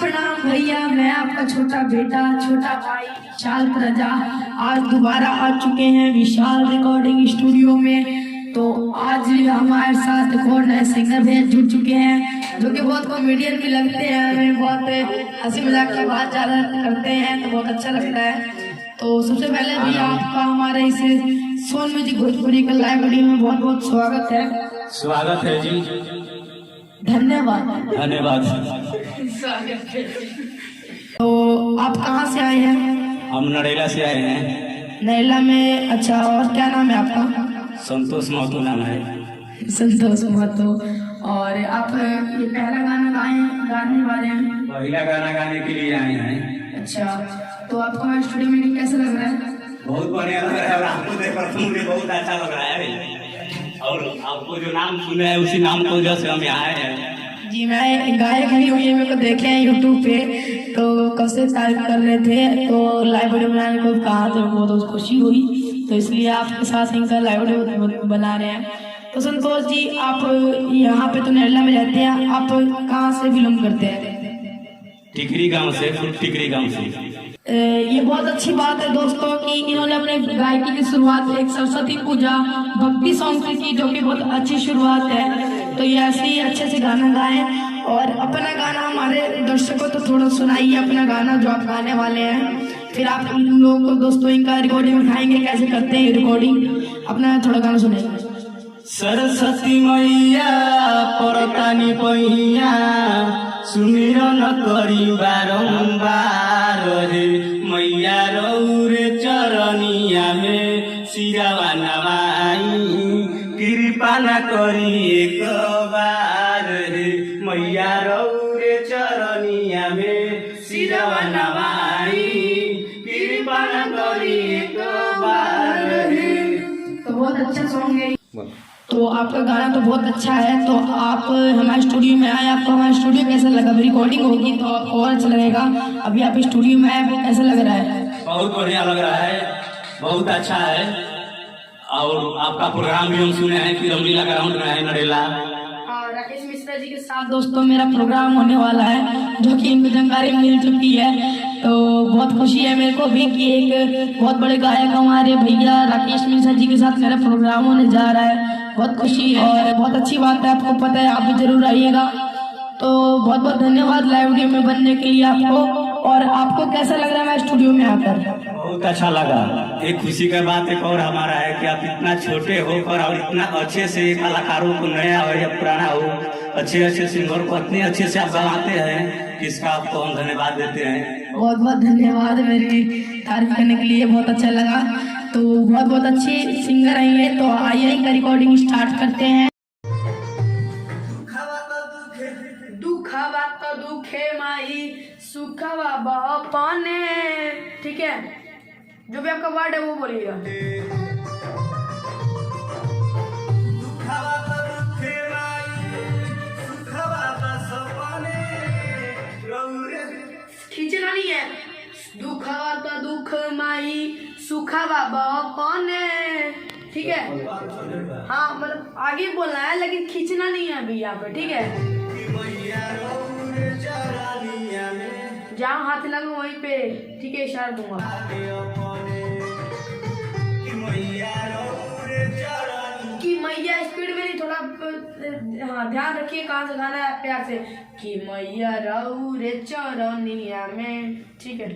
प्रणाम भैया, मैं आपका छोटा बेटा, छोटा भाई विशाल प्रजा आज दोबारा आ चुके हैं विशाल रिकॉर्डिंग स्टूडियो में। तो आज हमारे साथ एक और नए सिंगर भैया जुड़ चुके हैं जो कि बहुत कॉमेडियन भी लगते हैं, हमें बहुत हंसी मजाक की बात ज़्यादा करते हैं तो बहुत अच्छा लगता है। तो सबसे पहले भी आपका हमारे इस सोन म्यूजिक भोजपुरी का लाइव वीडियो में बहुत बहुत स्वागत है। स्वागत है जी, धन्यवाद धन्यवाद। स्वागत है। तो आप कहाँ से आए हैं? हम नरेला से आए हैं। नरेला में? अच्छा, और क्या नाम है आपका? संतोष महतो नाम है। संतोष महतो। और आप ये पहला गाना गाने वाले हैं? पहला गाना गाने के लिए आए हैं। अच्छा, तो आपको स्टूडियो में कैसा लग रहा है? बहुत बढ़िया लग रहा है और आपको देखकर मुझे बहुत अच्छा लग रहा है। और आपको जो नाम सुने हैं उसी नाम को वजह से हम आए हैं। जी, मैं गायक भी हूँ, ये मेरे को देखे हैं यूट्यूब पे, तो कब से तारीफ कर रहे थे तो लाइव वीडियो बनाने को कहा तो बहुत खुशी हुई, तो इसलिए आपके साथ इनका लाइव वीडियो बना रहे हैं। तो संतोष जी, आप यहाँ पे तो नरेला में रहते हैं, आप कहाँ से बिलोंग करते हैं? टिकरी गांव से, टिकरी गांव से। ये बहुत अच्छी बात है दोस्तों कि इन्होंने अपने गायकी की शुरुआत एक सरस्वती पूजा भक्ति सॉन्ग से की, जो कि बहुत अच्छी शुरुआत है। तो ये ऐसे ही अच्छे से गाना गाएं और अपना गाना हमारे दर्शकों को तो थोड़ा सुनाइए, अपना गाना जो आप गाने वाले हैं, फिर आप उन लोगों को दोस्तों इनका रिकॉर्डिंग उठाएंगे, कैसे करते हैं रिकॉर्डिंग, अपना थोड़ा गाना सुनाइए। सरस्वती मैया परतानी पहिया सुमिरन करी बारंबार रे, मैया रौरे चरनिया में सिरावा नवाई, कृपा न करी एक बार रे, मैया रौरे चरनिया में सिरावा नवाई, कृपा न करी एक बार रे। तो बहुत अच्छा सॉन्ग है, तो आपका गाना तो बहुत अच्छा है। तो आप हमारे स्टूडियो में आए, आपको हमारा स्टूडियो कैसा लगा? रिकॉर्डिंग होगी तो आपको और अच्छा लगेगा। अभी आप स्टूडियो में आए, आपको कैसा लग रहा है? बहुत बढ़िया लग रहा है, बहुत अच्छा है। और आपका प्रोग्राम भी हम सुने हैं कि रमलीला ग्राउंड में है नरेला। राकेश मिश्रा जी के साथ दोस्तों मेरा प्रोग्राम होने वाला है, जो कि इनको जानकारी मिल चुकी है। तो बहुत खुशी है मेरे को भी कि एक बहुत बड़े गायक हमारे भैया राकेश मिश्रा जी के साथ मेरा प्रोग्राम होने जा रहा है। बहुत खुशी है और बहुत अच्छी बात है, आपको पता है, आप भी जरूर आइएगा। तो बहुत बहुत धन्यवाद लाइव वीडियो में बनने के लिए आपको। और आपको कैसा लग रहा है मैं स्टूडियो में आकर? बहुत अच्छा लगा। एक खुशी का बात एक और हमारा है कि आप इतना छोटे होकर और इतना अच्छे से कलाकारों को, नया हो या पुराना हो, अच्छे अच्छे सिंगर को इतने अच्छे से आप गवाते हैं, इसका आपको हम धन्यवाद देते हैं। बहुत बहुत धन्यवाद मेरी तारीफ करने के लिए, बहुत अच्छा लगा। तो बहुत बहुत अच्छी सिंगर आई है, तो आइए इनका रिकॉर्डिंग स्टार्ट करते हैं। दुखवा तो दुखे माई सुखवा बापाने, ठीक है, जो भी आपका वर्ड है वो बोलिएगा। खींचना नहीं है। दुखवा तो दुख माई सुखवा बापाने, ठीक है, हाँ मतलब आगे बोलना है लेकिन खींचना नहीं है अभी यहाँ पे, ठीक है। जहाँ हाथ लगा वहीं पे, ठीक है, इशारा दूंगा। कि मैया स्पीड में नहीं, थोड़ा हाँ ध्यान रखिए कहाँ से गाना है, प्यार से। कि मैया रौरे चरनिया में, ठीक है।